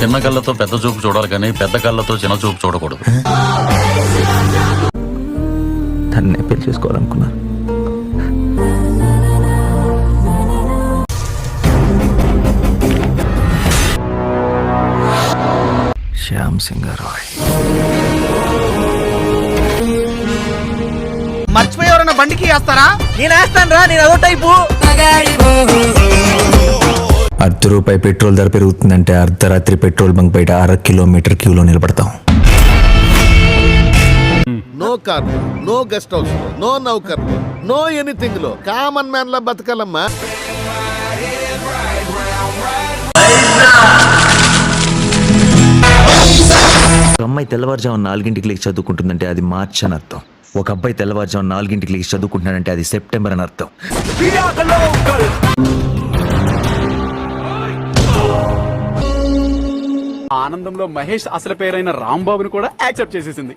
చిన్న కళ్ళతో పెద్ద చూపు చూడాలి కానీ పెద్ద కళ్ళతో చిన్న చూపు చూడకూడదు. తన్నే పెళ్లి చేసుకోవాలనుకున్నారు. శ్యామ్ సింగరాయ్ మర్చిపోయి ఎవరన్నా బండికి వేస్తారా? నేను వేస్తాను రా, నేను అదో టైపు. ₹1 పెట్రోల్ ధర పెరుగుతుందంటే అర్ధరాత్రి పెట్రోల్ బంక్ బయట 1/2 కిలోమీటర్ క్యూలో నిలబడతాం. No car, no guest house, no నౌకర్, నో ఎనీథింగ్ లో కామన్ మ్యాన్ లా బతకాలమ్మా. ఒక అమ్మాయి తెల్లవారుజామున 4 లేచి చదువుకుంటుందంటే అది మార్చ్ అని అర్థం. ఒక అబ్బాయి తెల్లవారుజామున 4 లేచి చదువుకుంటున్నాడంటే అది సెప్టెంబర్ అని అర్థం. ఆనందంలో మహేష్ అసలు పేరైన రాంబాబుని కూడా యాక్సెప్ట్ చేసేసింది.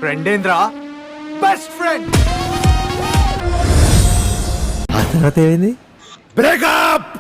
ఫ్రెండేంద్రా, బెస్ట్ ఫ్రెండ్. ఆ తర్వాత ఏమైంది? బ్రేకప్.